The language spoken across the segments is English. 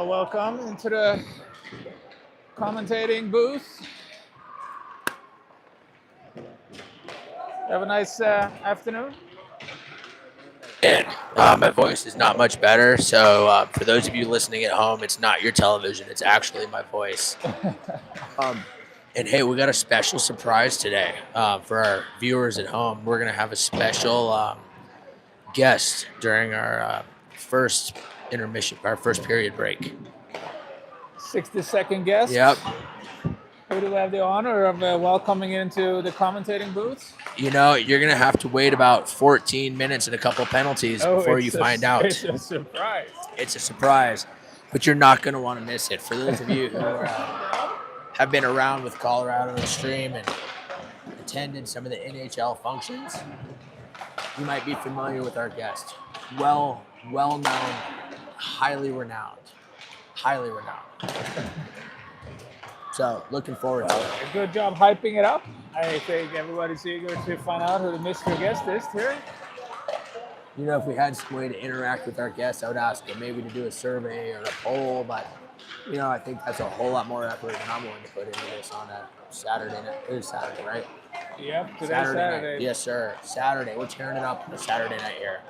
Welcome into the commentating booth. Have a nice afternoon. And my voice is not much better. So for those of you listening at home, it's not your television. It's actually my voice. And hey, we got a special surprise today for our viewers at home. We're going to have a special guest during our first intermission, our first period break. 60-second guest. Yep. Who do we have the honor of welcoming into the commentating booth? You know, you're going to have to wait about 14 minutes and a couple penalties before you find out. It's a surprise. It's a surprise, but you're not going to want to miss it. For those of you who have been around with Colorado Extreme and attended some of the NHL functions, you might be familiar with our guest. Well known, highly renowned. So, looking forward to it. Good job hyping it up. I think everybody's eager to find out who the mystery guest is here. You know, if we had some way to interact with our guests, I would ask them maybe to do a survey or a poll, but, you know, I think that's a whole lot more effort than I'm willing to put into this on a Saturday night. It is Saturday, right? Yep, today's Saturday. Night. Yes, sir. Saturday. We're tearing it up on a Saturday night here.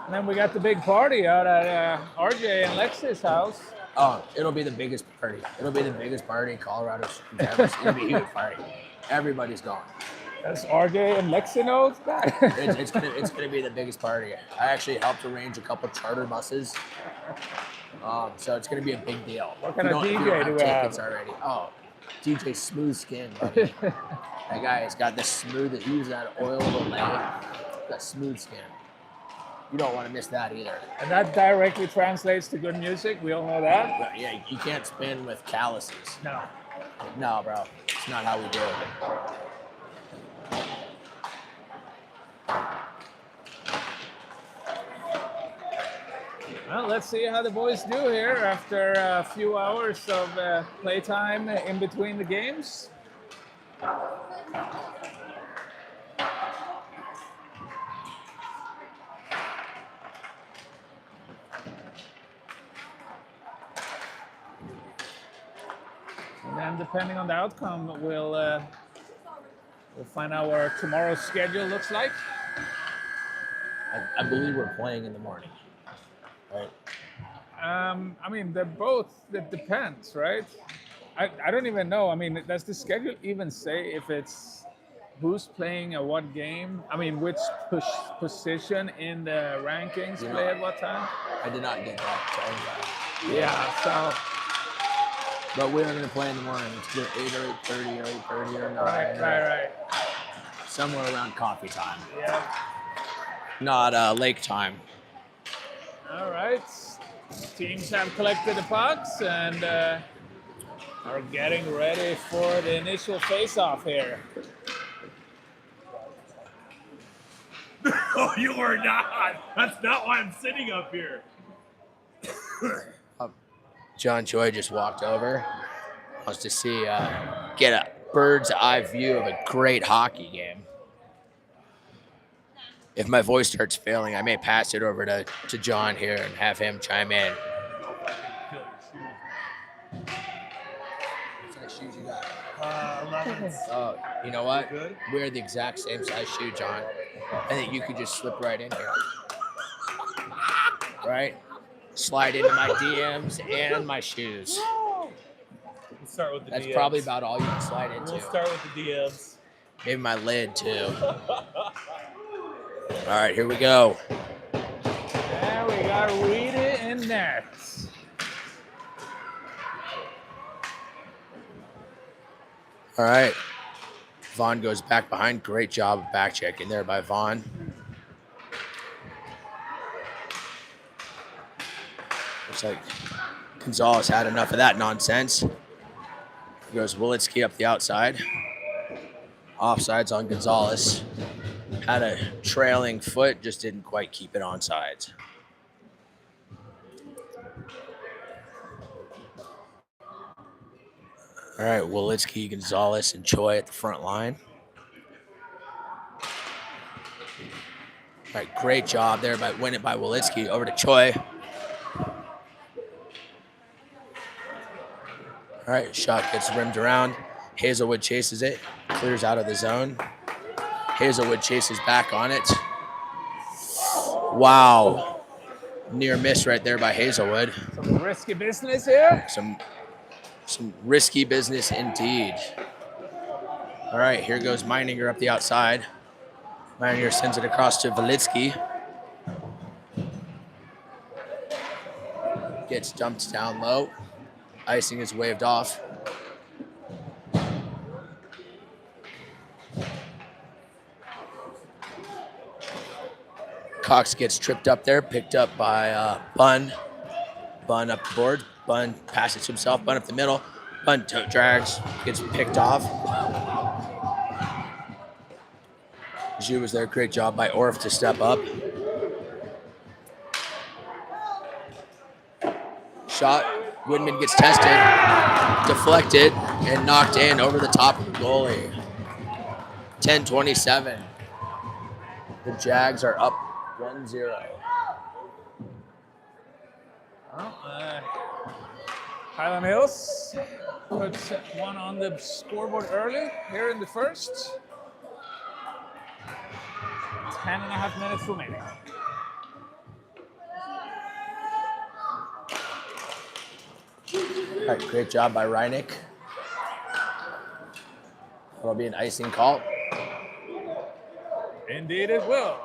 And then we got the big party out at RJ and Lex's house. Oh, it'll be the biggest party. It'll be the biggest party Colorado's ever seen. It'll be a huge party. Everybody's going. That's RJ and Lexi knows that. It's gonna be the biggest party. I actually helped arrange a couple charter buses. So it's gonna be a big deal. What kind of DJ do we have? Tickets already. Oh, DJ Smooth Skin, buddy. That guy has got the smooth. He uses that oil of Olay. Got smooth skin. You don't want to miss that either. And that directly translates to good music. We all know that. But yeah, you can't spin with calluses. No, bro. It's not how we do it. Well, let's see how the boys do here after a few hours of playtime in between the games. And then, depending on the outcome, we'll find out what tomorrow's schedule looks like. I believe we're playing in the morning, right? I mean, they're both. It depends, right? I don't even know. I mean, does the schedule even say if it's who's playing at what game? I mean, which position in the rankings play at what time? I did not get that. Yeah, so. But we're going to play in the morning. It's either 8 or 8:30 or 8:30 or 9. Right. Somewhere around coffee time. Yeah. Not lake time. All right. Teams have collected the pucks and are getting ready for the initial face-off here. No, you are not. That's not why I'm sitting up here. John Choi just walked over. Wants to see, get a bird's eye view of a great hockey game. If my voice starts failing, I may pass it over to John here and have him chime in. What size shoes you got? 11. Oh, you know what? Good. We're the exact same size shoe, John. I think you could just slip right in here. Right? Slide into my DMs and my shoes. We'll start with the That's DMs. probably about all you can slide into. We'll start with the DMs. Maybe my lid, too. All right, here we go. There we got Rita in net. All right. Vaughn goes back behind. Great job of back checking there by Vaughn. Looks like Gonzalez had enough of that nonsense. He goes Wilitsky up the outside. Offsides on Gonzalez. Had a trailing foot, just didn't quite keep it on sides. All right, Wolitsky, Gonzalez, and Choi at the front line. All right, great job there by win it by Wolitsky. Over to Choi. All right, shot gets rimmed around. Hazelwood chases it, clears out of the zone. Hazelwood chases back on it. Wow. Near miss right there by Hazelwood. Some risky business here. Some risky business indeed. All right, here goes Meininger up the outside. Meininger sends it across to Wolitsky. Gets dumped down low. Icing is waved off. Cox gets tripped up there, picked up by Bunn. Bunn up the board. Bunn passes to himself. Bunn up the middle. Bunn drags, gets picked off. Zhu was there. Great job by Orff to step up. Shot. Woodman gets tested, deflected, and knocked in over the top of the goalie. 10-27. The Jags are up 1-0. Well, Highland Hills puts one on the scoreboard early here in the first. 10.5 minutes remaining. All right, great job by Reineck. That'll be an icing call. Indeed it will.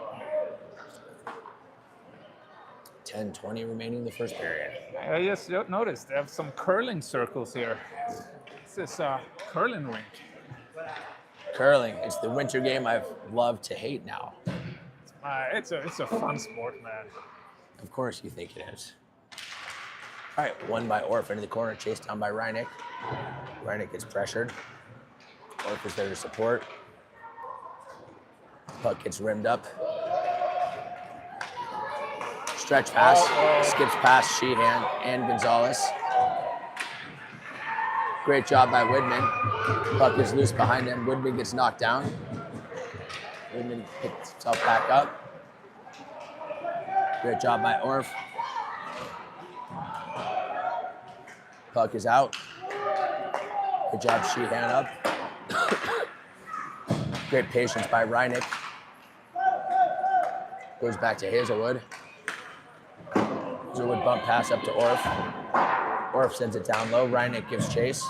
10-20 remaining in the first period. I just noticed they have some curling circles here. This is a curling rink. Curling, it's the winter game I've loved to hate now. It's a fun sport, man. Of course you think it is. All right, won by Orff into the corner, chased down by Reineck. Reineck gets pressured. Orff is there to support. Puck gets rimmed up. Stretch pass, skips past Sheehan and Gonzalez. Great job by Woodman. Puck is loose behind him. Woodman gets knocked down. Woodman picks himself back up. Great job by Orff. Puck is out. Good job, Sheehan up. Great patience by Reineck. Goes back to Hazelwood. Hazelwood bump pass up to Orff. Orff sends it down low. Reineck gives chase.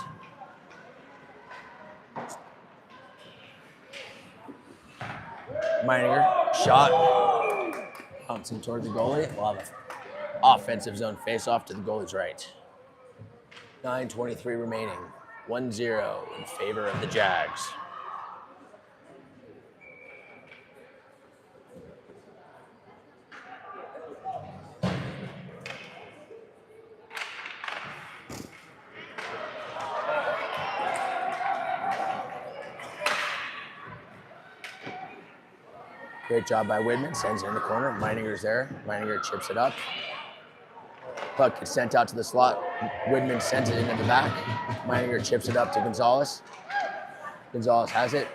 Meininger, shot. Bouncing toward the goalie. We'll have an offensive zone face-off to the goalie's right. 9:23 remaining. 1-0 in favor of the Jags. Great job by Widman. Sends it in the corner. Meininger's there. Meininger chips it up. Puck gets sent out to the slot. Widman sends it into the back. Meininger chips it up to Gonzalez. Gonzalez has it.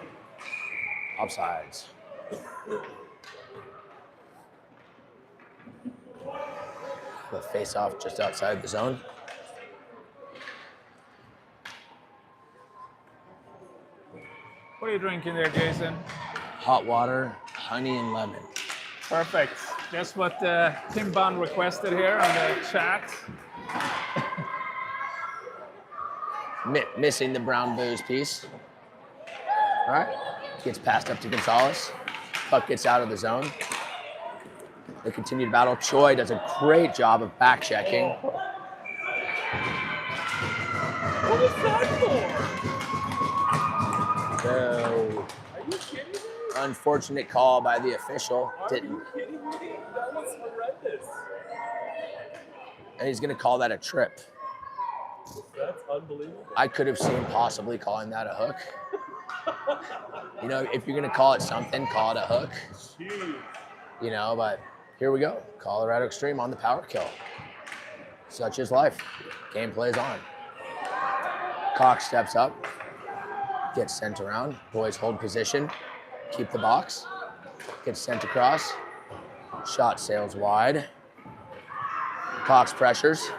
Offsides. The face-off just outside the zone. What are you drinking there, Jason? Hot water, honey, and lemon. Perfect. Just what Tim Bond requested here on the chat. Missing the brown booze piece. All right. Gets passed up to Gonzalez. Puck gets out of the zone. They continue to battle. Choi does a great job of back checking. What was that for? So, Are you kidding me? unfortunate call by the official. Are you kidding me? That was horrendous. And he's going to call that a trip. That's unbelievable. I could have seen possibly calling that a hook. You know, if you're going to call it something, call it a hook. Jeez. You know, but here we go. Colorado Extreme on the power kill. Such is life. Game plays on. Cox steps up, gets sent around. Boys hold position, keep the box, gets sent across. Shot sails wide. Cox pressures.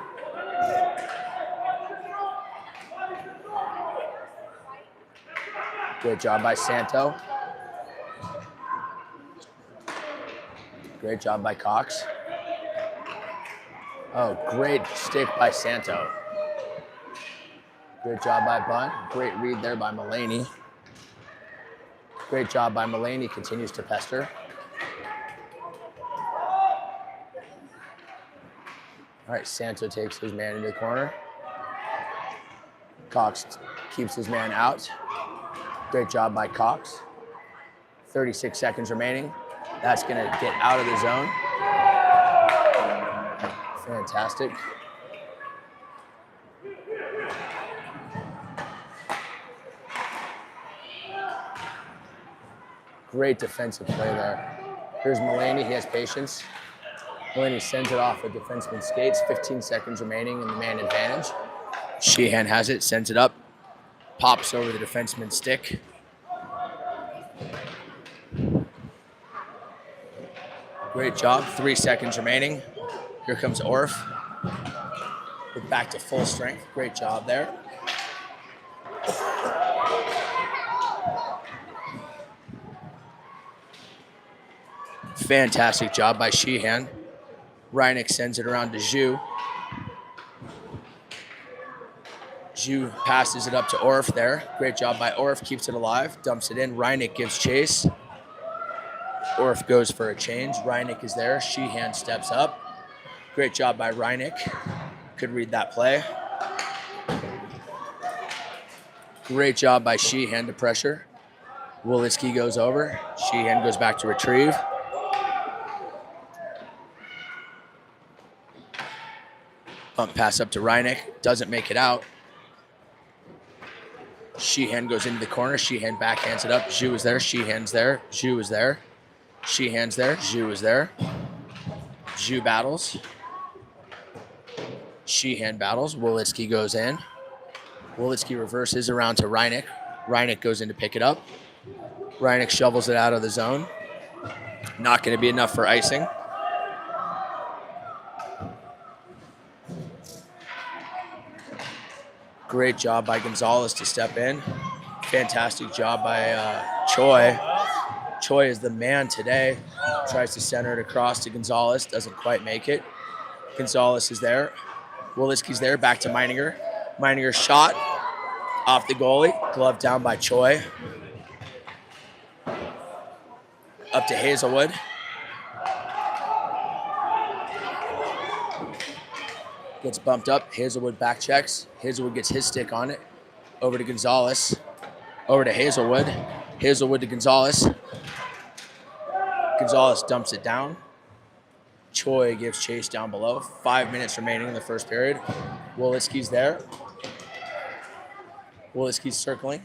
Great job by Santo. Great job by Cox. Oh, great stick by Santo. Great job by Bunn. Great read there by Mulaney. Great job by Mulaney. Continues to pester. All right, Santo takes his man into the corner. Cox keeps his man out. Great job by Cox. 36 seconds remaining. That's going to get out of the zone. Fantastic. Great defensive play there. Here's Mulaney. He has patience. Mulaney sends it off with defenseman skates. 15 seconds remaining in the man advantage. Sheehan has it, sends it up, pops over the defenseman's stick. Great job. 3 seconds remaining. Here comes Orff. We're back to full strength. Great job there. Fantastic job by Sheehan. Reineck sends it around to Zhu. Zhu passes it up to Orff there. Great job by Orff. Keeps it alive. Dumps it in. Reineck gives chase. Orff goes for a change. Reineck is there. Sheehan steps up. Great job by Reineck. Could read that play. Great job by Sheehan to pressure. Wolitsky goes over. Sheehan goes back to retrieve. Bump pass up to Reineck. Doesn't make it out. Sheehan goes into the corner. Sheehan backhands it up. Zhu is there. Sheehan's there. Zhu is there. Sheehan's there. Zhu is there. Zhu battles. Sheehan battles. Wolitsky goes in. Wolitsky reverses around to Reineck. Reineck goes in to pick it up. Reineck shovels it out of the zone. Not going to be enough for icing. Great job by Gonzalez to step in. Fantastic job by Choi. Choi is the man today. Tries to center it across to Gonzalez. Doesn't quite make it. Gonzalez is there. Wolitsky's there. Back to Meininger. Meininger's shot off the goalie. Glove down by Choi. Up to Hazelwood. Gets bumped up. Hazelwood back checks. Hazelwood gets his stick on it. Over to Gonzalez. Over to Hazelwood. Hazelwood to Gonzalez. Gonzalez dumps it down. Choi gives chase down below. 5 minutes remaining in the first period. Wolitsky's there. Wolitsky's circling.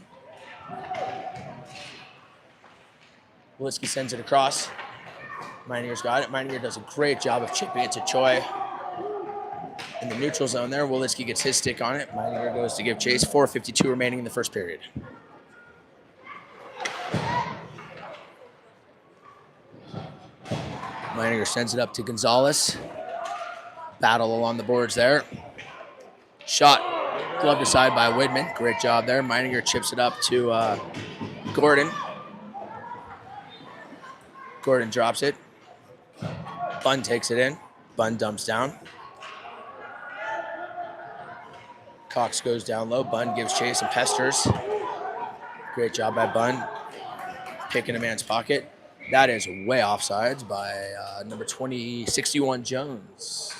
Wolitsky sends it across. Meininger's got it. Meininger does a great job of chipping it to Choi. In the neutral zone there, Wolitsky gets his stick on it. Meininger goes to give chase. 4:52 remaining in the first period. Meininger sends it up to Gonzalez. Battle along the boards there. Shot gloved aside by Widman. Great job there. Meininger chips it up to Gordon. Gordon drops it. Bunn takes it in. Bunn dumps down. Cox goes down low. Bunn gives chase and pesters. Great job by Bunn. Picking a man's pocket. That is way offsides by number 61 Jones.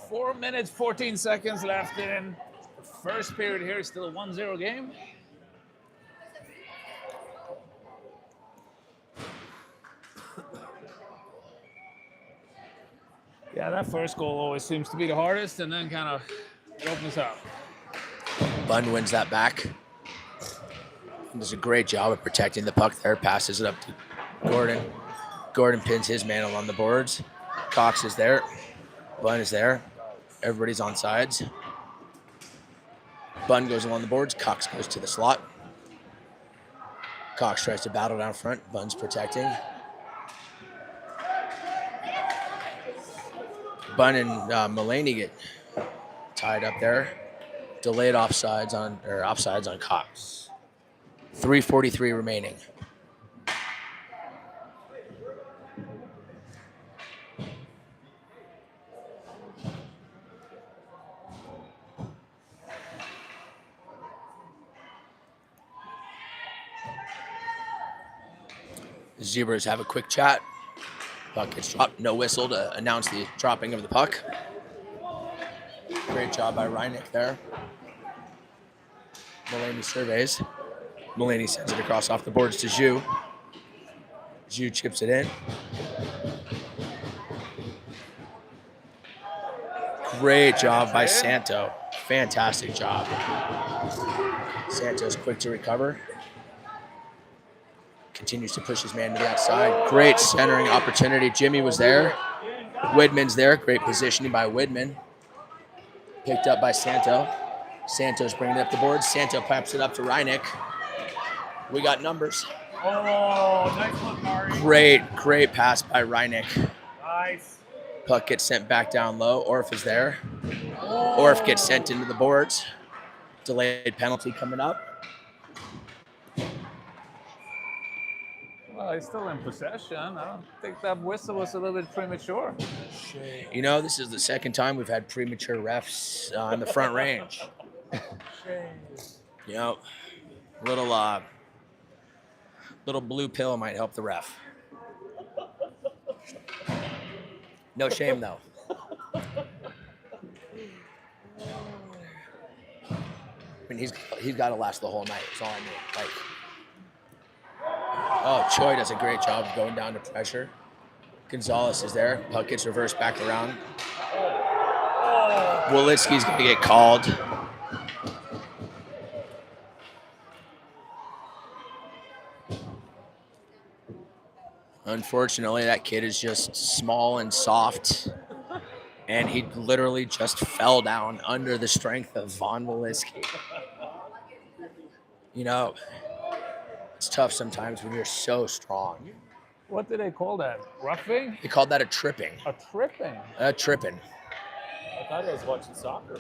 4 minutes, 14 seconds left in the first period here. Still a 1-0 game. Yeah, that first goal always seems to be the hardest, and then kind of it opens up. Bunn wins that back. Does a great job of protecting the puck there. Passes it up to Gordon. Gordon pins his man along the boards. Cox is there. Bunn is there. Everybody's on sides. Bunn goes along the boards. Cox goes to the slot. Cox tries to battle down front. Bunn's protecting. Bunn and Mulaney get tied up there. Delayed offsides on Cox. 3:43 remaining. The Zebras have a quick chat. Puck gets dropped. No whistle to announce the dropping of the puck. Great job by Reineck there. Mulaney surveys. Mulaney sends it across off the boards to Zhu. Zhu chips it in. Great job by Santo. Fantastic job. Santo's quick to recover. Continues to push his man to the outside. Great centering opportunity. Jimmy was there. Widman's there. Great positioning by Widman. Picked up by Santo. Santo's bringing it up the board. Santo pipes it up to Reineck. We got numbers. Oh, nice one, Mari. Great pass by Reineck. Nice. Puck gets sent back down low. Orf is there. Orf gets sent into the boards. Delayed penalty coming up. Well, he's still in possession. I don't think that whistle was a little bit premature. You know, this is the second time we've had premature refs on the front range. You know, little blue pill might help the ref. No shame though. I mean, he's got to last the whole night. That's all I mean. Like, oh, Choi does a great job of going down to pressure. Gonzalez is there. Puck gets reversed back around. Wolitsky's going to get called. Unfortunately, that kid is just small and soft. And he literally just fell down under the strength of Von Wolitsky. You know, it's tough sometimes when you're so strong. What did they call that? Roughing? They called that a tripping. A tripping? A tripping. I thought I was watching soccer.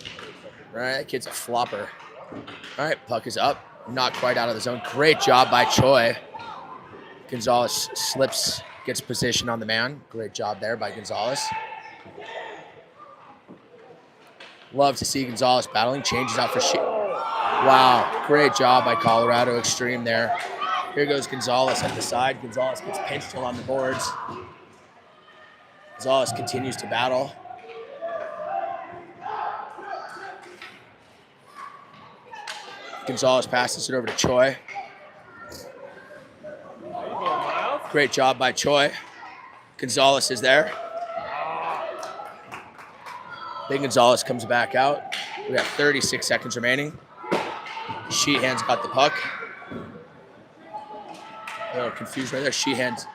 All right, that kid's a flopper. All right, puck is up. Not quite out of the zone. Great job by Choi. Gonzalez slips, gets position on the man. Great job there by Gonzalez. Love to see Gonzalez battling. Changes out for Wow, great job by Colorado Extreme there. Here goes Gonzalez at the side. Gonzalez gets pinched on the boards. Gonzalez continues to battle. Gonzalez passes it over to Choi. Great job by Choi. Gonzalez is there. Then Gonzalez comes back out. We got 36 seconds remaining. Sheehan's got the puck. A little confused right there. Sheehan's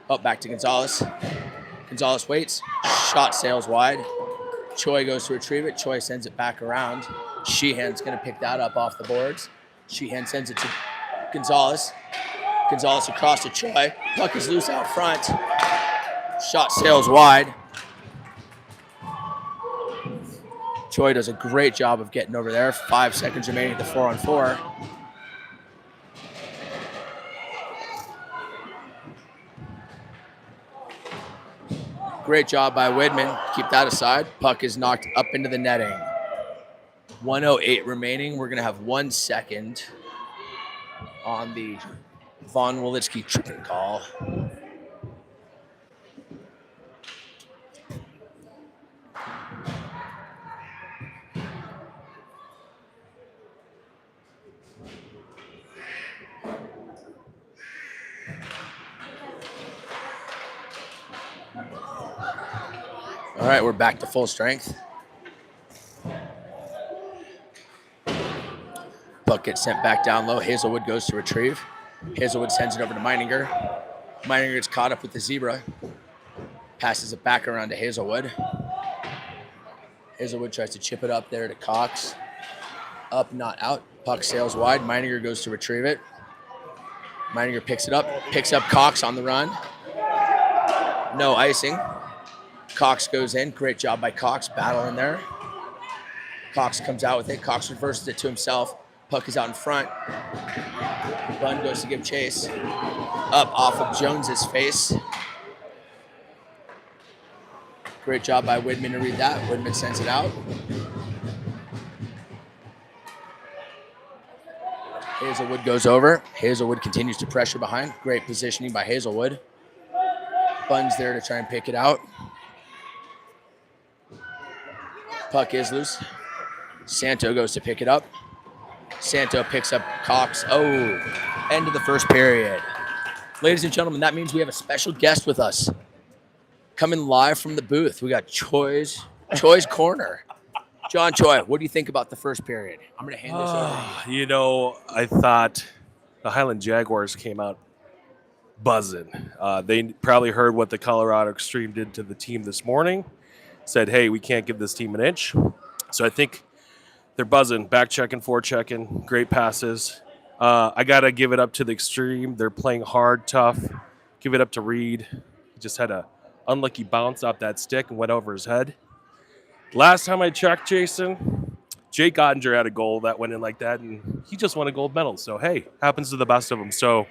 up back to Gonzalez. Gonzalez waits. Shot sails wide. Choi goes to retrieve it. Choi sends it back around. Sheehan's going to pick that up off the boards. Sheehan sends it to Gonzalez. Gonzalez across to Choi. Puck is loose out front. Shot sails wide. Choi does a great job of getting over there. 5 seconds remaining at the 4-on-4. Great job by Widman. Keep that aside. Puck is knocked up into the netting. 1:08 remaining. We're going to have 1 second on the Von Wolitsky tripping call. All right, we're back to full strength. Puck gets sent back down low. Hazelwood goes to retrieve. Hazelwood sends it over to Meininger. Meininger gets caught up with the Zebra. Passes it back around to Hazelwood. Hazelwood tries to chip it up there to Cox. Up, not out. Puck sails wide. Meininger goes to retrieve it. Meininger picks it up. Picks up Cox on the run. No icing. Cox goes in. Great job by Cox. Battle in there. Cox comes out with it. Cox reverses it to himself. Puck is out in front. Bunn goes to give chase. Up off of Jones's face. Great job by Widman to read that. Widman sends it out. Hazelwood goes over. Hazelwood continues to pressure behind. Great positioning by Hazelwood. Bunn's there to try and pick it out. Puck is loose. Santo goes to pick it up. Santo picks up Cox. Oh, end of the first period. Ladies and gentlemen, that means we have a special guest with us. Coming live from the booth, we got Choi's Corner. John Choi, what do you think about the first period? I'm going to hand this over. You know, I thought the Hyland Jaguars came out buzzing. They probably heard what the Colorado Extreme did to the team this morning. Said, hey, we can't give this team an inch. So I think they're buzzing, back checking, forechecking, great passes. I got to give it up to the Extreme. They're playing hard, tough. Give it up to Reed. He just had a unlucky bounce off that stick and went over his head. Last time I checked, Jason, Jake Ottinger had a goal that went in like that, and he just won a gold medal. So, hey, happens to the best of them. So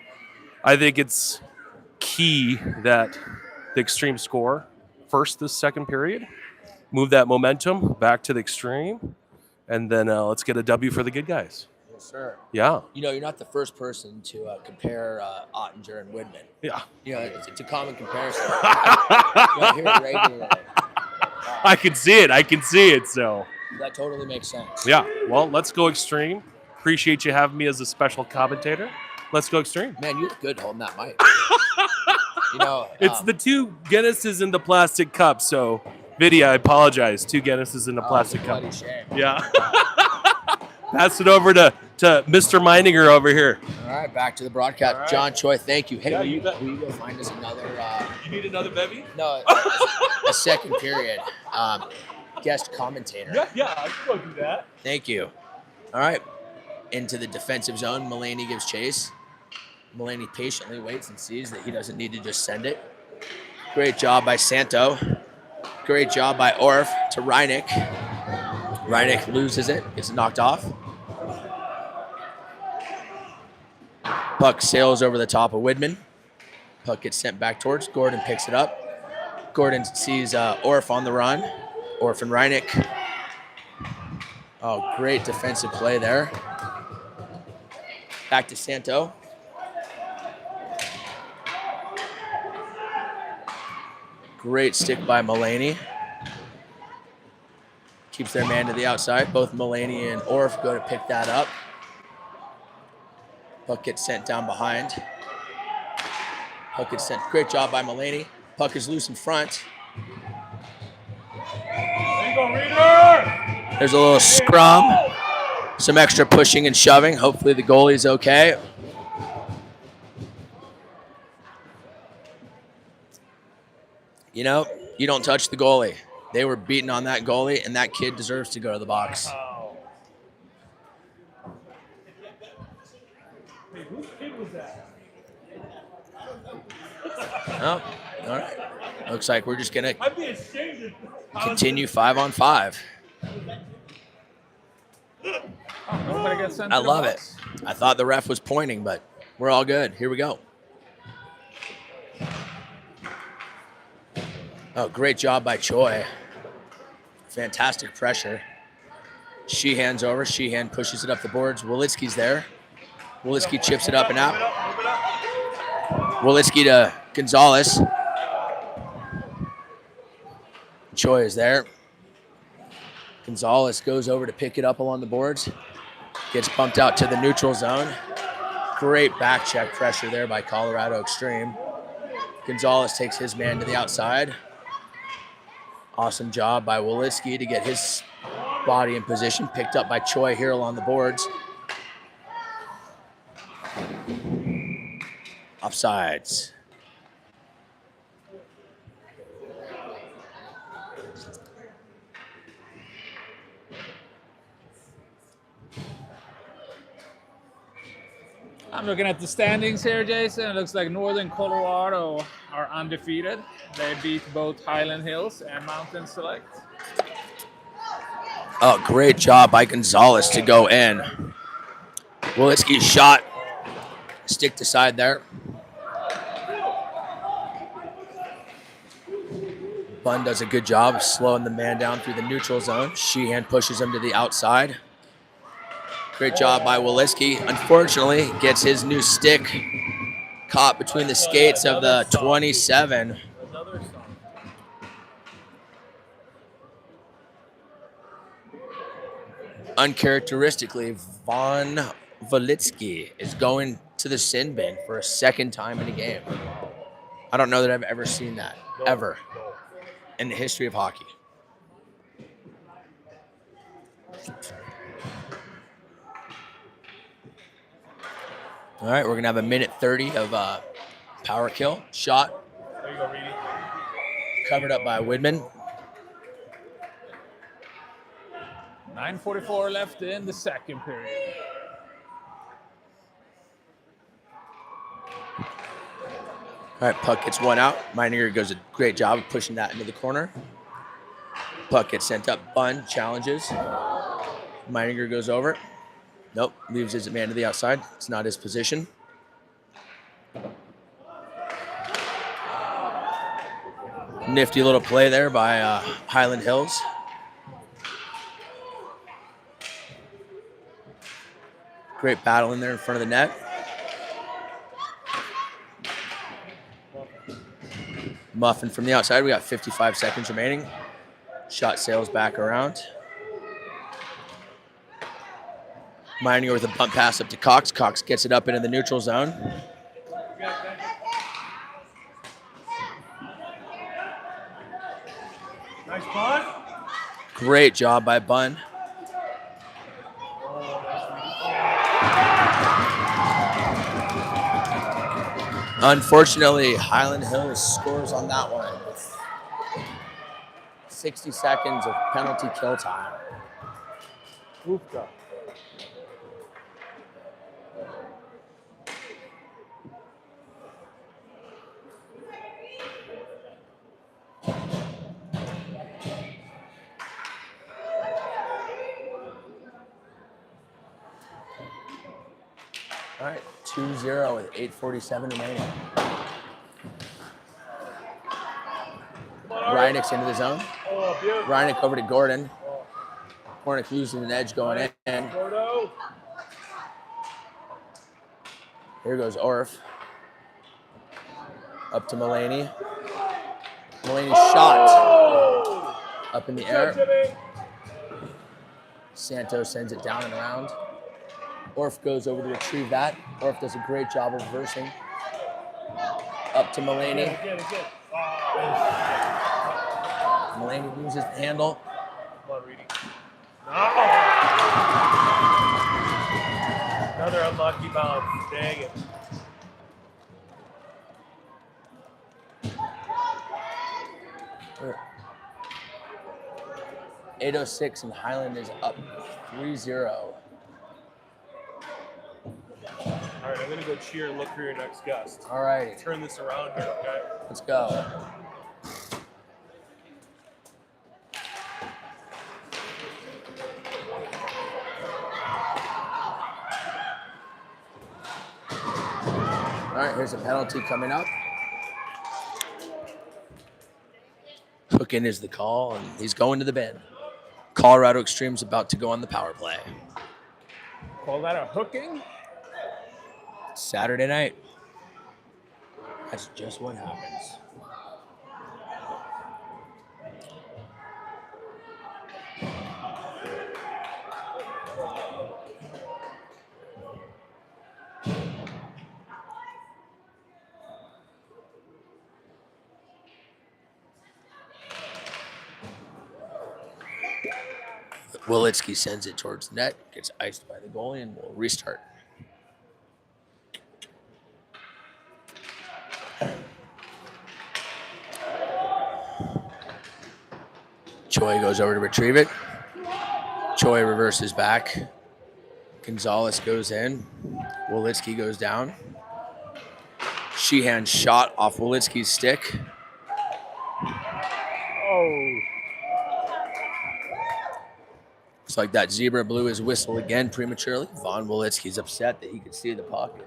I think it's key that the Extreme score first this second period, move that momentum back to the Extreme, and then let's get a W for the good guys. Yes, sir. Yeah. You know, you're not the first person to compare Ottinger and Widman. Yeah. You know, it's a common comparison. I hear it regularly. I can see it. So That totally makes sense. yeah. Well, let's go Extreme. Appreciate you having me as a special commentator. Let's go Extreme. Man, you look good holding that mic. You know, It's the two Guinnesses in the plastic cup. So, Vidya, I apologize. Two Guinnesses in the plastic cup. bloody shame. Yeah. Pass it over to Mr. Meininger over here. All right, back to the broadcast. All right. John Choi, thank you. Hey, Yeah, will you you bet. go find us another You need another bevy? no a second period guest commentator? Yeah, I can go do that. Thank you. All right, into the defensive zone. Mulaney gives chase. Mulaney patiently waits and sees that he doesn't need to just send it. Great job by Santo. Great job by Orff to Reineck. Reineck loses it, gets knocked off. Puck sails over the top of Widman. Puck gets sent back towards Gordon, picks it up. Gordon sees Orff on the run. Orff and Reineck. Oh, great defensive play there. Back to Santo. Great stick by Mulaney. Keeps their man to the outside. Both Mulaney and Orff go to pick that up. Puck gets sent down behind. Puck gets sent. Great job by Mulaney. Puck is loose in front. There you go, Reader! There's a little scrum. Some extra pushing and shoving. Hopefully the goalie's okay. You know, you don't touch the goalie. They were beating on that goalie, and that kid deserves to go to the box. Oh. Hey, whose kid was that? Oh, all right. Looks like we're just going to I'd be ashamed if continue 5-on-5. Nobody gets sent I to the love it. box. I thought the ref was pointing, but we're all good. Here we go. Oh, great job by Choi. Fantastic pressure. Sheehan's over. Sheehan pushes it up the boards. Wolitsky's there. Wolitsky chips it up and out. Wolitsky to Gonzalez. Choi is there. Gonzalez goes over to pick it up along the boards. Gets bumped out to the neutral zone. Great back check pressure there by Colorado Extreme. Gonzalez takes his man to the outside. Awesome job by Wolitsky to get his body in position. Picked up by Choi here along the boards. Offsides. I'm looking at the standings here, Jason. It looks like Northern Colorado are undefeated. They beat both Highland Hills and Mountain Select. Oh, great job by Gonzalez to go in. Walitsky's shot. Stick to side there. Bunn does a good job of slowing the man down through the neutral zone. Sheehan pushes him to the outside. Great job by Walitsky. Unfortunately, gets his new stick caught between the skates of the 27. Uncharacteristically, Von Walitsky is going to the sin bin for a second time in a game. I don't know that I've ever seen that, ever, in the history of hockey. All right, we're going to have a minute 30 of power kill. Shot. There you go, Reedy. Covered up by Widman. 9:44 left in the second period. All right, puck gets one out. Meininger does a great job of pushing that into the corner. Puck gets sent up. Bunn challenges. Meininger goes over. Nope, leaves his man to the outside. It's not his position. Nifty little play there by Highland Hills. Great battle in there in front of the net. Muffin from the outside. We got 55 seconds remaining. Shot sails back around. Meininger with a bump pass up to Cox. Cox gets it up into the neutral zone. Nice Bunn. Great job by Bunn. Unfortunately, Highland Hills scores on that one with 60 seconds of penalty kill time. Oofda. All right, 2-0 with 8:47 remaining. Reineck's into the zone. Reineck over to Gordon. Hornick using an edge going in. Here goes Orff. Up to Mulaney. Mulaney's shot. Up in the air. Santos sends it down and around. Orff goes over to retrieve that. Orff does a great job of reversing. Up to Mulaney. Mulaney loses the handle. Another unlucky bounce. Dang it. We're 8:06 and Highland is up 3-0. All right, I'm going to go cheer and look for your next guest. All right, Turn this around here, okay? let's go. All right, here's a penalty coming up. Hooking is the call, and he's going to the bin. Colorado Extreme's about to go on the power play. Call that a hooking? Saturday night. That's just what happens. Walitsky sends it towards the net, gets iced by the goalie, and we'll restart. Choi goes over to retrieve it. Choi reverses back. Gonzalez goes in. Wolitsky goes down. Sheehan shot off Wolitsky's stick. Oh. Looks like that zebra blew his whistle again prematurely. Von Wolitsky's upset that he could see the puck.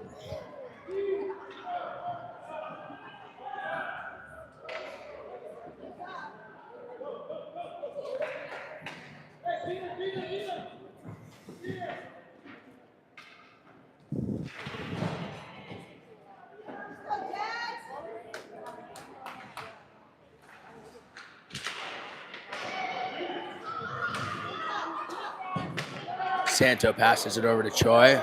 Santo passes it over to Choi.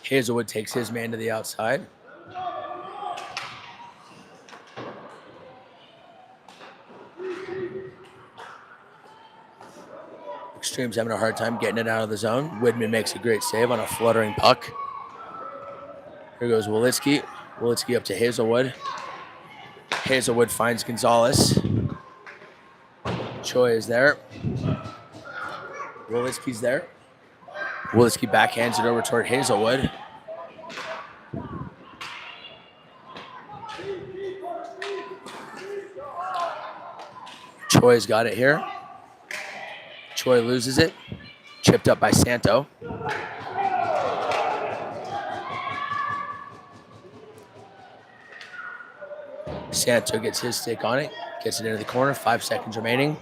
Hazelwood takes his man to the outside. Extreme's having a hard time getting it out of the zone. Widman makes a great save on a fluttering puck. Here goes Wolitsky. Wolitsky up to Hazelwood. Hazelwood finds Gonzalez. Choi is there. Wolitsky's there. Wolitsky backhands it over toward Hazelwood. Choi's got it here. Choi loses it. Chipped up by Santo. Santo gets his stick on it. Gets it into the corner. 5 seconds remaining.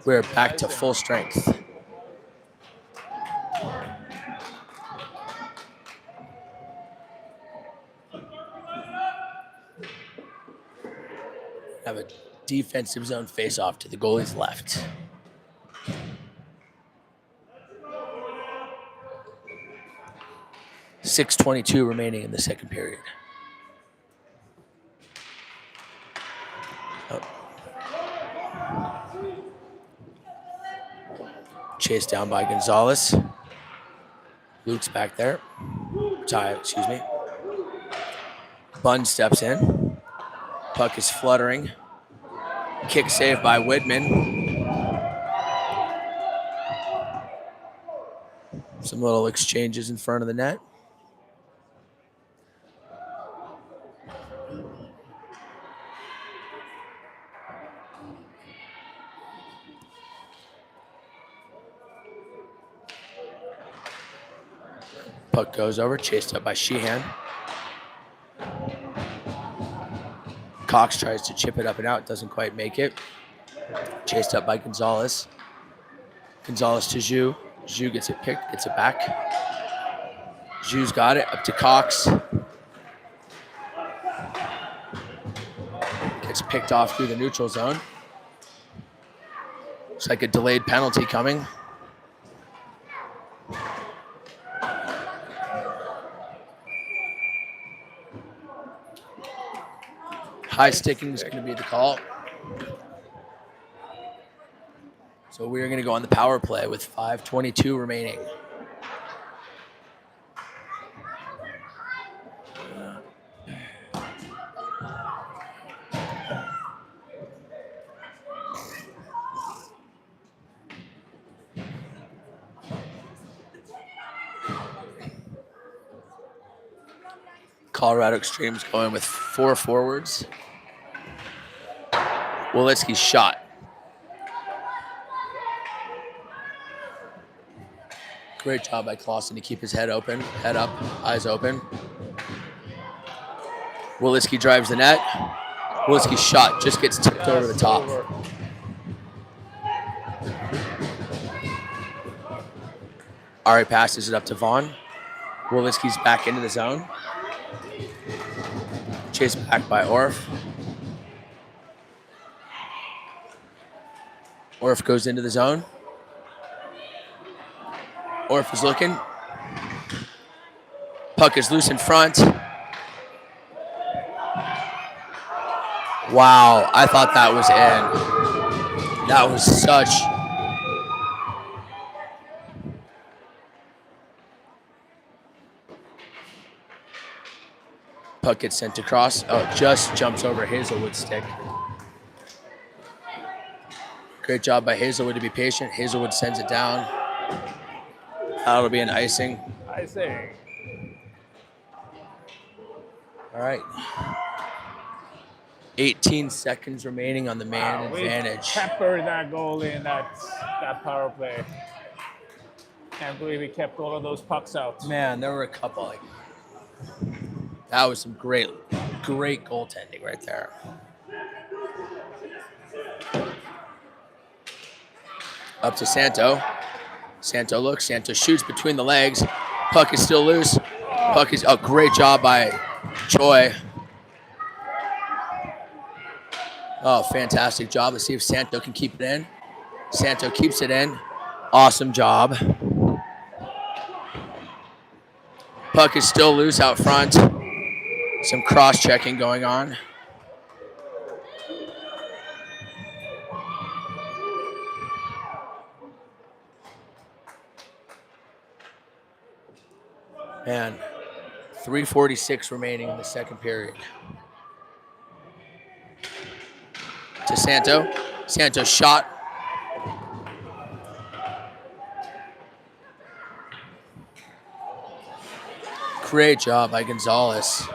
We're back to full strength. Have a defensive zone face-off to the goalie's left. .6:22 remaining in the second period. Chased down by Gonzalez. Luke's back there. Excuse me. Bunn steps in. Puck is fluttering. Kick save by Widman. Some little exchanges in front of the net. Puck goes over, chased up by Sheehan. Cox tries to chip it up and out, doesn't quite make it. Chased up by Gonzalez. Gonzalez to Zhu. Zhu gets it picked, gets it back. Zhu's got it, up to Cox. Gets picked off through the neutral zone. Looks like a delayed penalty coming. High sticking is going to be the call. So we're going to go on the power play with 5:22 remaining. Colorado Extreme's going with 4 forwards. Wolitsky's shot. Great job by Clausen to keep his head open, head up, eyes open. Wolitsky drives the net. Wolitsky's shot just gets tipped over the top. Ari passes it up to Vaughn. Wolitsky's back into the zone. Chased back by Orff. Orff goes into the zone. Orff is looking. Puck is loose in front. Wow, I thought that was in. That was such... Puck gets sent across. Oh, just jumps over Hazelwood's stick. Great job by Hazelwood to be patient. Hazelwood sends it down. That'll be an icing. Icing. All right. 18 seconds remaining on the man We advantage. peppered that goal in that power play. Can't believe we kept all of those pucks out. Man, there were a couple. Like, that was some great goaltending right there. Up to Santo. Santo looks. Santo shoots between the legs. Puck is still loose. Puck is a great job by Choi. Oh, fantastic job. Let's see if Santo can keep it in. Santo keeps it in. Awesome job. Puck is still loose out front. Some cross-checking going on. Man, 3:46 remaining in the second period. To Santo. Santo shot. Great job by Gonzalez.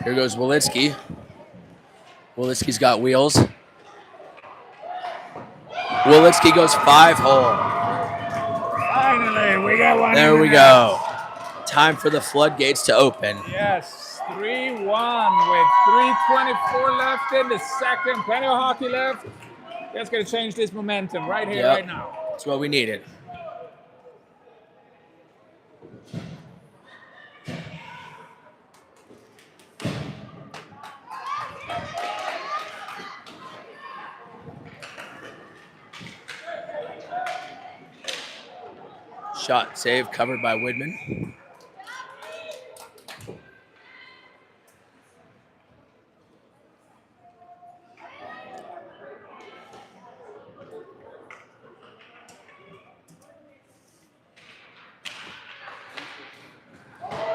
Here goes Walitsky. Walitsky's got wheels. Walitsky goes 5-hole. Finally, we got one. There we go. Time for the floodgates to open. Yes, 3-1 with 3:24 left in the second. Plenty of hockey left. That's going to change this momentum right here, Yep. right now. That's what we needed. Shot save covered by Widman.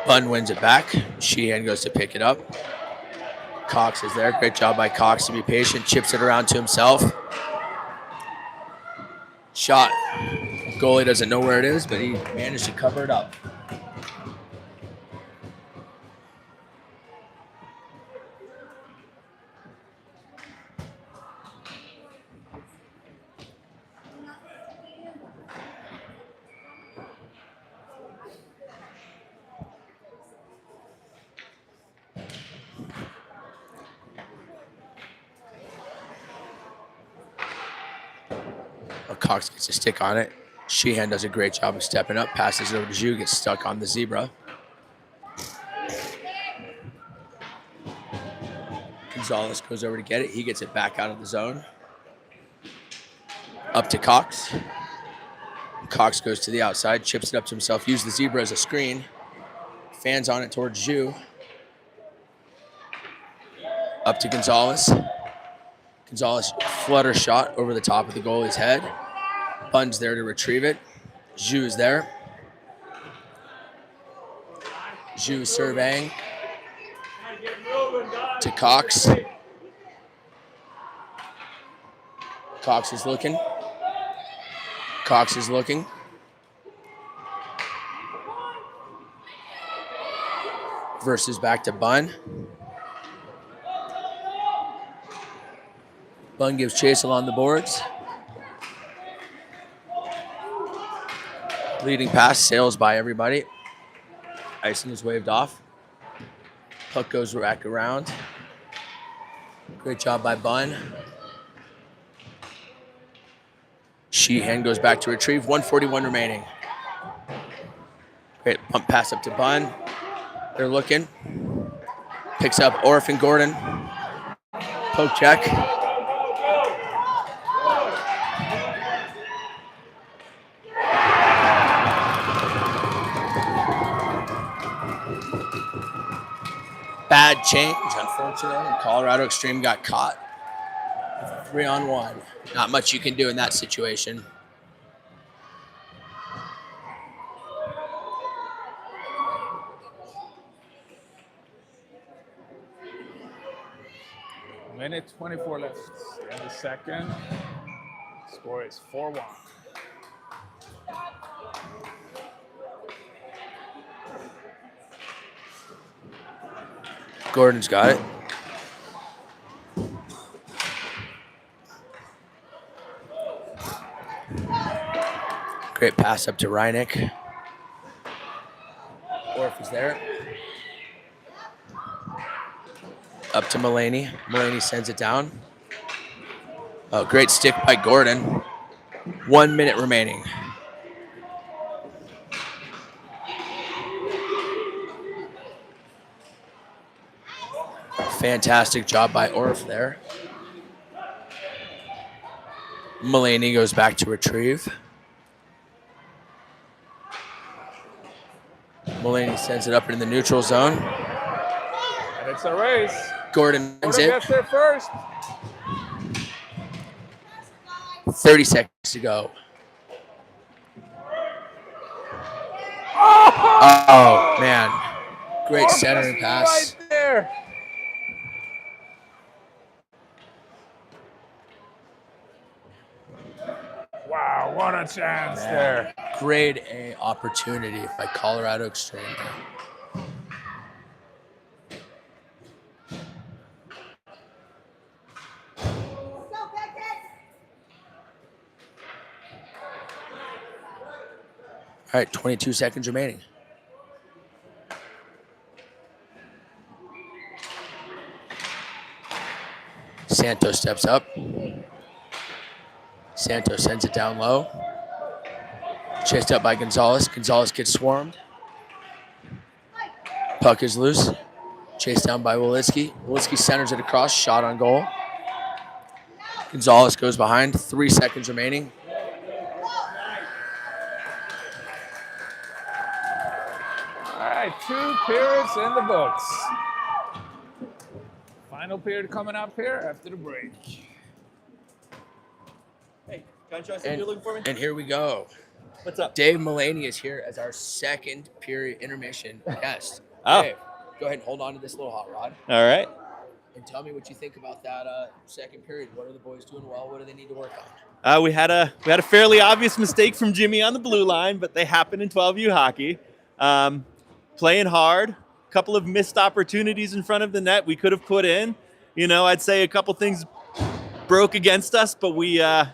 Bunn wins it back. Sheehan goes to pick it up. Cox is there. Great job by Cox to be patient. Chips it around to himself. Shot. Goalie doesn't know where it is, but he managed to cover it up. Cox gets a stick on it. Sheehan does a great job of stepping up, passes it over to Zhu, gets stuck on the zebra. Gonzalez goes over to get it. He gets it back out of the zone. Up to Cox. Cox goes to the outside, chips it up to himself, uses the zebra as a screen. Fans on it towards Zhu. Up to Gonzalez. Gonzalez flutter shot over the top of the goalie's head. Bunn's there to retrieve it. Zhu's there. Zhu surveying. To Cox. Cox is looking. Cox is looking. Versus back to Bunn. Bunn gives chase along the boards. Leading pass sails by everybody. Icing is waved off. Puck goes back around. Great job by Bunn. Sheehan goes back to retrieve. 1:41 remaining. Great pump pass up to Bunn. They're looking. Picks up Orphan Gordon. Poke check. Bad change, unfortunately. Colorado Extreme got caught. 3-on-1. Not much you can do in that situation. Minute 24 left in the second. Score is 4-1. Gordon's got it. Great pass up to Reineck. Orff is there. Up to Mulaney. Mulaney sends it down. Oh, great stick by Gordon. 1 minute remaining. Fantastic job by Orff there. Mulaney goes back to retrieve. Mulaney sends it up in the neutral zone. And it's a race. Gordon wins it. Gets there first. 30 seconds to go. Oh, man. Great centering pass. Right there. Wow, what a chance there. Grade A opportunity by Colorado Extreme. All right, 22 seconds remaining. Santos steps up. Santos sends it down low. Chased up by Gonzalez. Gonzalez gets swarmed. Puck is loose. Chased down by Wolitsky. Wolitsky centers it across. Shot on goal. Gonzalez goes behind. 3 seconds remaining. All right, 2 periods in the books. Final period coming up here after the break. Hey, can I try something you're looking for me? And here we go. What's up? Dave Mulaney is here as our second period intermission guest. Oh. Dave, go ahead and hold on to this little hot rod. All right. And tell me what you think about that second period. What are the boys doing well? What do they need to work on? We had a fairly obvious mistake from Jimmy on the blue line, but they happen in 12U hockey. Playing hard, a couple of missed opportunities in front of the net we could have put in. You know, I'd say a couple things broke against us, but we're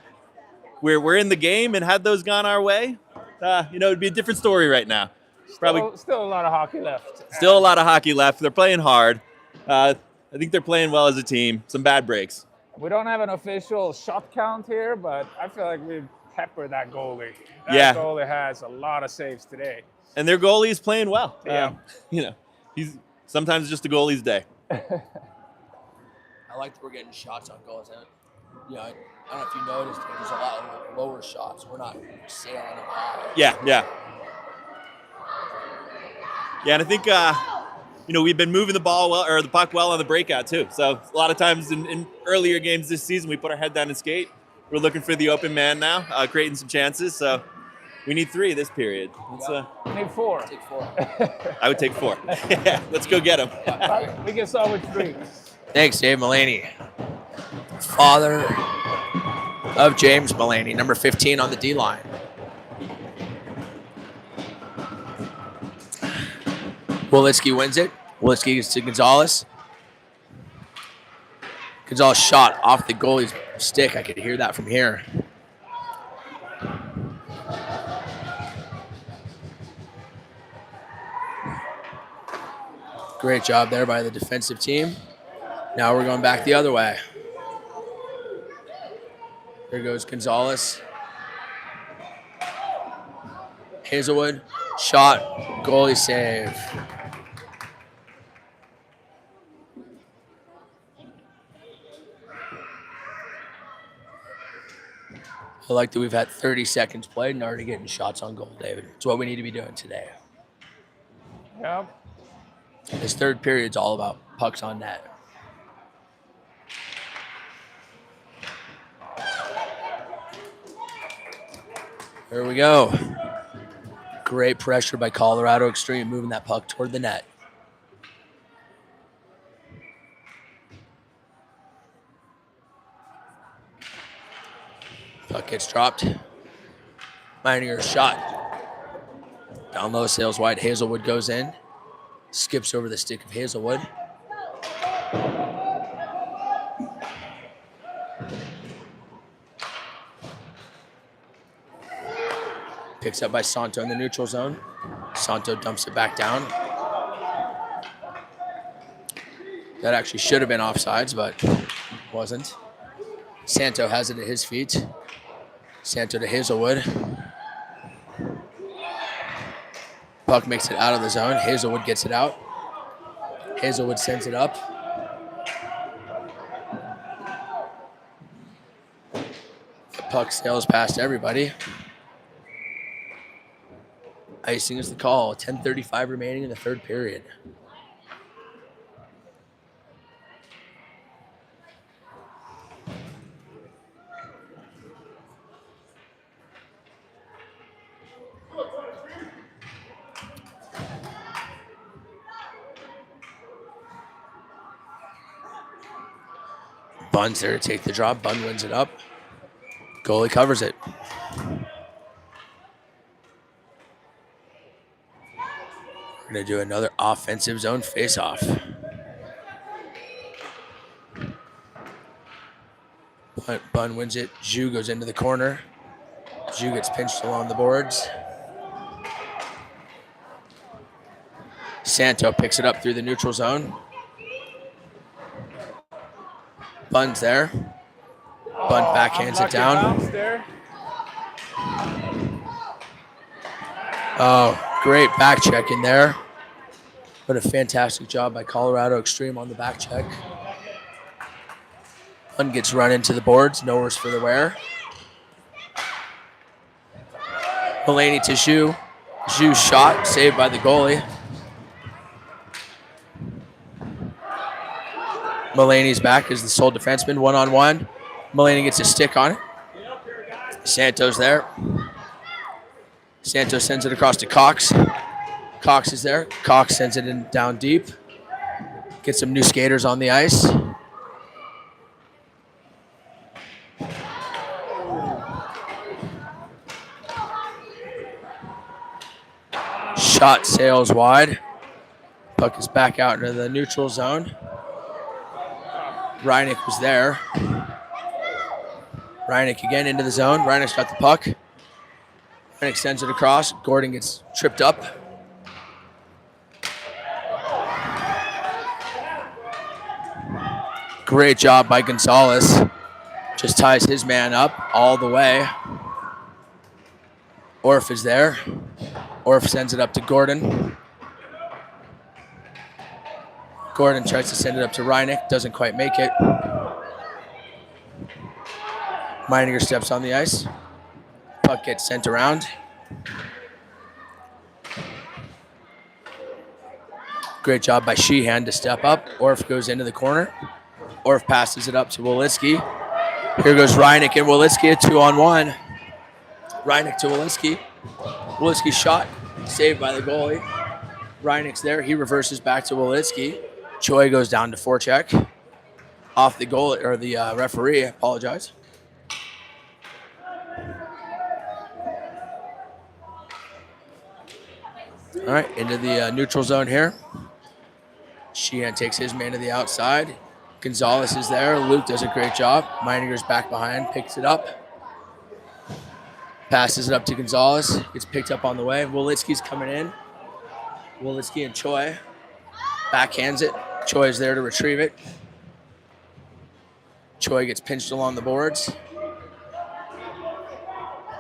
in the game, and had those gone our way, it'd be a different story right now. Probably Still a lot of hockey left. still a lot of hockey left. They're playing hard. I think they're playing well as a team. Some bad breaks. We don't have an official shot count here, but I feel like we've peppered that goalie. Yeah. That goalie has a lot of saves today. And their goalie is playing well. Yeah. He's sometimes just a goalie's day. I like that we're getting shots on goals. I don't know if you noticed, there's a lot of lower shots. We're not sailing them high. Yeah. Yeah, and I think we've been moving the ball well, or the puck well on the breakout too. So a lot of times in earlier games this season, we put our head down and skate. We're looking for the open man now, creating some chances. So we need 3 this period. Need 4. Take 4. I would take 4. Yeah, let's go get them. We can start with 3. Thanks, Dave Mulaney. Father of James Mulaney, number 15 on the D line. Wolitsky wins it. Wolitsky gets to Gonzalez. Gonzalez shot off the goalie's stick. I could hear that from here. Great job there by the defensive team. Now we're going back the other way. There goes Gonzalez. Hazelwood, shot, goalie save. I like that we've had 30 seconds played and already getting shots on goal, David. It's what we need to be doing today. Yeah. This third period's all about pucks on net. Here we go. Great pressure by Colorado Extreme, moving that puck toward the net. gets dropped. Meininger shot. Down low, sails wide. Hazelwood goes in. Skips over the stick of Hazelwood. Picks up by Santo in the neutral zone. Santo dumps it back down. That actually should have been offsides, but wasn't. Santo has it at his feet. Santo to Hazelwood. Puck makes it out of the zone. Hazelwood gets it out. Hazelwood sends it up. The puck sails past everybody. Icing is the call. 10:35 remaining in the third period. Bunn's there to take the drop. Bunn wins it up. Goalie covers it. We're going to do another offensive zone face-off. Bunn wins it. Zhu goes into the corner. Zhu gets pinched along the boards. Santo picks it up through the neutral zone. Bunn's there. Bunn backhands it down. Oh, great back check in there. What a fantastic job by Colorado Extreme on the back check. Bunn gets run into the boards. No worse for the wear. Mulaney to Zhu. Zhu shot, saved by the goalie. Mulaney's back as the sole defenseman, one-on-one. Mulaney gets a stick on it. Santo's there. Santos sends it across to Cox. Cox is there. Cox sends it in down deep. Get some new skaters on the ice. Shot sails wide. Puck is back out into the neutral zone. Reineck was there. Reineck again into the zone. Reineck's got the puck. Reineck sends it across. Gordon gets tripped up. Great job by Gonzalez. Just ties his man up all the way. Orff is there. Orff sends it up to Gordon. Gordon tries to send it up to Reineck. Doesn't quite make it. Meininger steps on the ice. Puck gets sent around. Great job by Sheehan to step up. Orff goes into the corner. Orff passes it up to Wolitsky. Here goes Reineck and Wolitsky, a 2-on-1. Reineck to Wolitsky. Wolitsky shot, saved by the goalie. Reineck's there. He reverses back to Wolitsky. Choi goes down to forecheck. Off the goal, or the referee, I apologize. All right, into the neutral zone here. Sheehan takes his man to the outside. Gonzalez is there. Luke does a great job. Meininger's back behind, picks it up. Passes it up to Gonzalez. Gets picked up on the way. Wolitsky's coming in. Wolitsky and Choi. Backhands it. Choi is there to retrieve it. Choi gets pinched along the boards.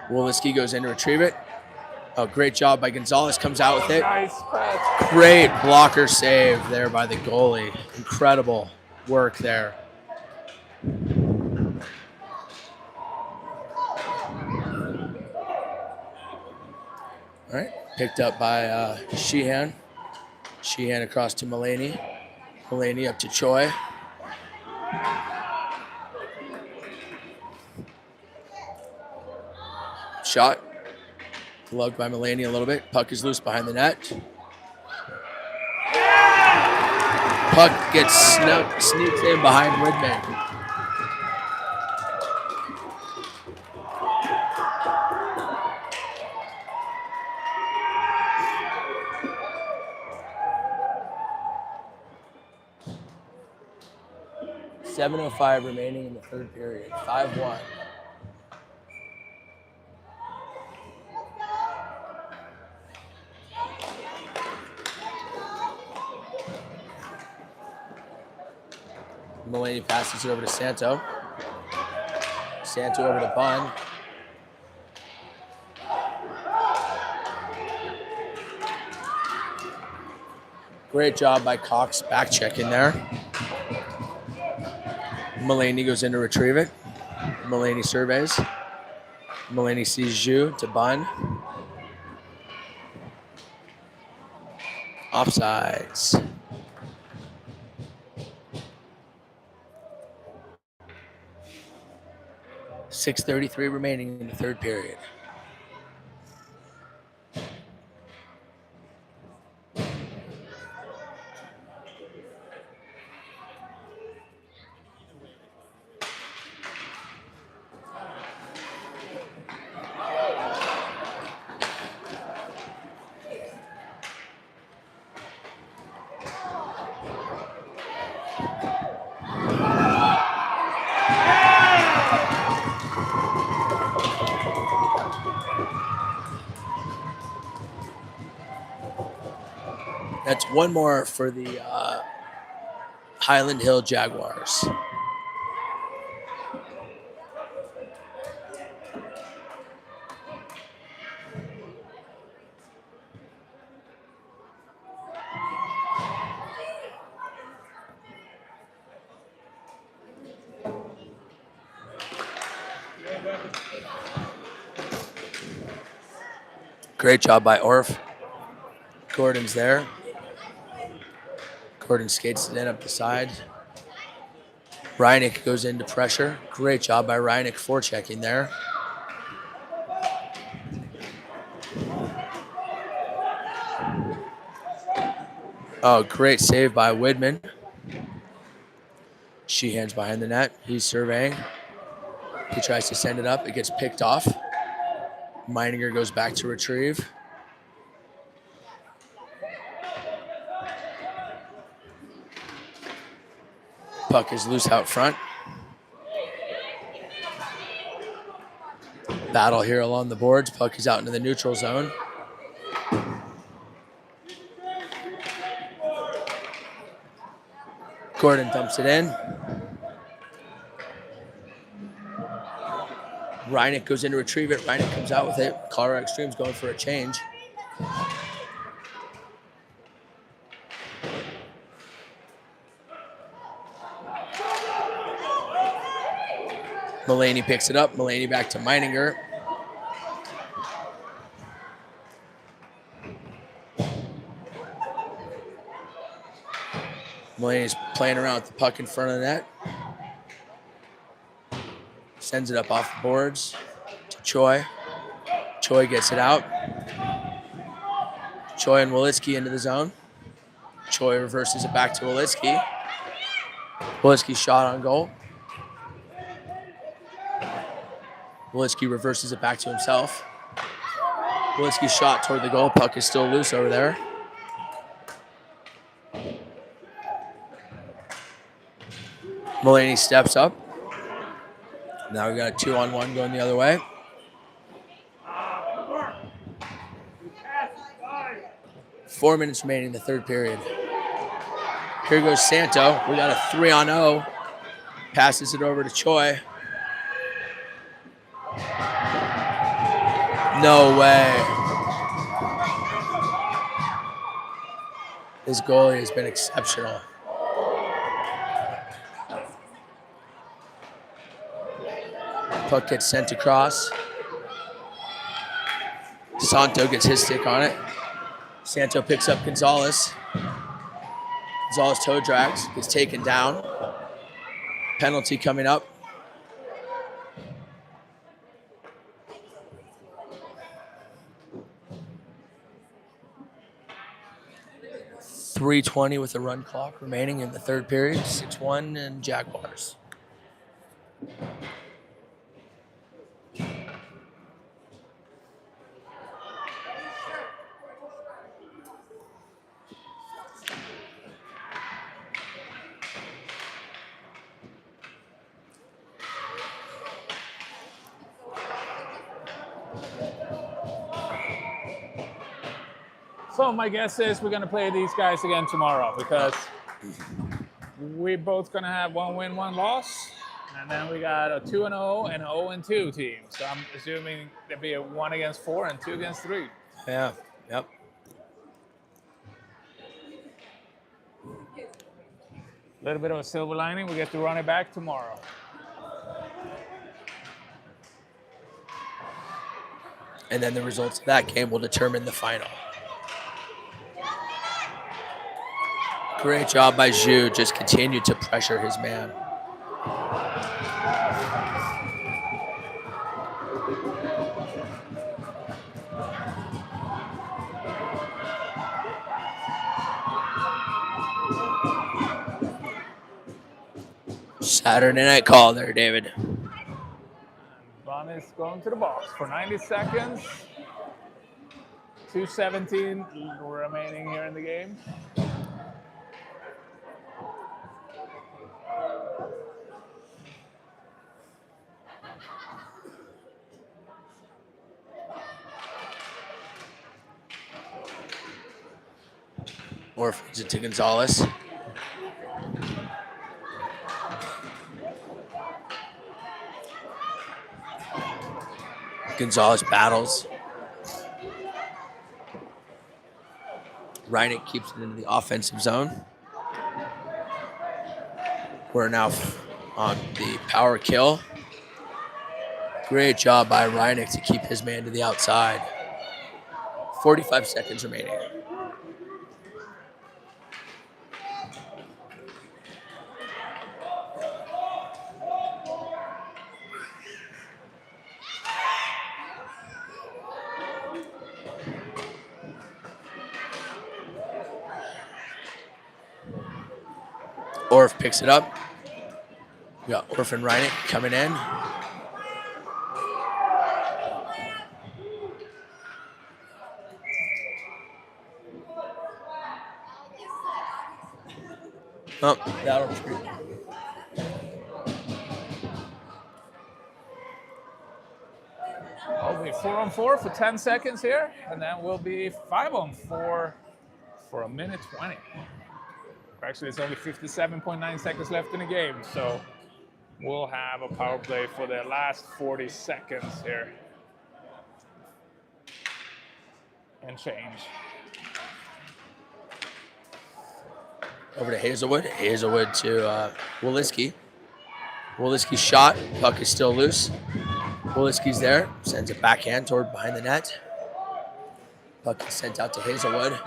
Wolitsky goes in to retrieve it. Oh, great job by Gonzalez. Comes out with it. Nice catch. Great blocker save there by the goalie. Incredible work there. All right, picked up by Sheehan. Sheehan across to Mulaney. Mulaney up to Choi. Shot. Lugged by Mulaney a little bit. Puck is loose behind the net. Puck gets sneaked in behind Widman. 7:05 remaining in the third period. 5-1. Mulaney passes it over to Santo. Santo over to Bunn. Great job by Cox back checking there. Mulaney goes in to retrieve it. Mulaney surveys. Mulaney sees Zhu to Bunn. Offsides. .6:33 remaining in the third period. That's one more for the Highland Hill Jaguars. Great job by Orff. Gordon's there. Gordon skates it in up the side. Reineck goes into pressure. Great job by Reineck forechecking there. Oh, great save by Widman. Sheehan's behind the net. He's surveying. He tries to send it up. It gets picked off. Meininger goes back to retrieve. Puck is loose out front. Battle here along the boards. Puck is out into the neutral zone. Gordon dumps it in. Reineck goes in to retrieve it. Reineck comes out with it. Colorado Extreme's going for a change. Mulaney picks it up. Mulaney back to Meininger. Mulaney's playing around with the puck in front of the net. Sends it up off the boards to Choi. Choi gets it out. Choi and Walitsky into the zone. Choi reverses it back to Walitsky. Walitsky shot on goal. Walitsky reverses it back to himself. Walitsky shot toward the goal. Puck is still loose over there. Mulaney steps up. Now we got a 2-on-1 going the other way. Four minutes remaining in the third period. Here goes Santo. We got a 3-on-0. Passes it over to Choi. No way. This goalie has been exceptional. Puck gets sent across. Santo gets his stick on it. Santo picks up Gonzalez. Gonzalez toe drags, gets taken down. Penalty coming up. .320 with the run clock remaining in the third period. 6-1 and Jaguars. So my guess is we're going to play these guys again tomorrow because we're both going to have 1 win, 1 loss. And then we got a 2-0 and an 0-2 team. So I'm assuming there'll be a 1 against 4 and 2 against 3. Yeah. Yep. A little bit of a silver lining. We get to run it back tomorrow. And then the results of that game will determine the final. Great job by Zhu. Just continued to pressure his man. Saturday night call there, David. Bun is going to the box for 90 seconds. 2:17 remaining here in the game. Or feeds it to Gonzalez. Gonzalez battles. Reineck keeps it into the offensive zone. We're now on the power kill. Great job by Reineck to keep his man to the outside. 45 seconds remaining. Orff picks it up. We got Orff and Reineck coming in. Oh, that'll be. It'll be 4-on-4 for 10 seconds here, and then we'll be 5-on-4 for 1:20. Actually, it's only 57.9 seconds left in the game, so we'll have a power play for the last 40 seconds here. And change. Over to Hazelwood. Hazelwood to Woliski. Woliski's shot. Puck is still loose. Woliski's there. Sends a backhand toward behind the net. Puck is sent out to Hazelwood.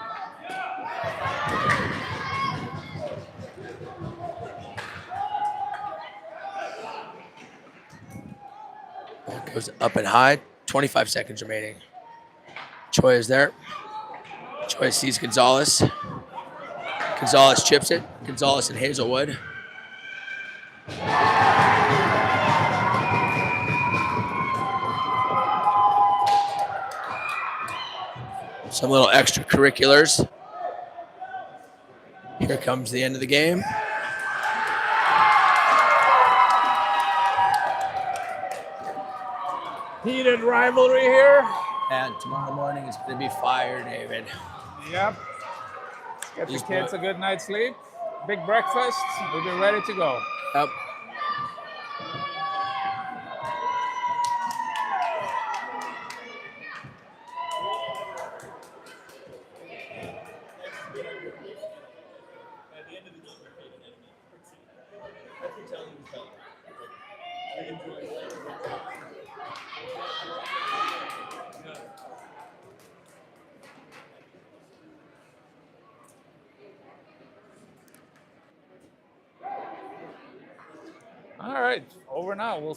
Puck goes up and high. 25 seconds remaining. Choi is there. Choi sees Gonzalez. Gonzalez chips it. Gonzalez and Hazelwood. Some little extracurriculars. Here comes the end of the game. Heated rivalry here. And tomorrow morning is going to be fire, David. Yep. Get the kids a good night's sleep. Big breakfast. We'll be ready to go. Yep. All right, over now. We'll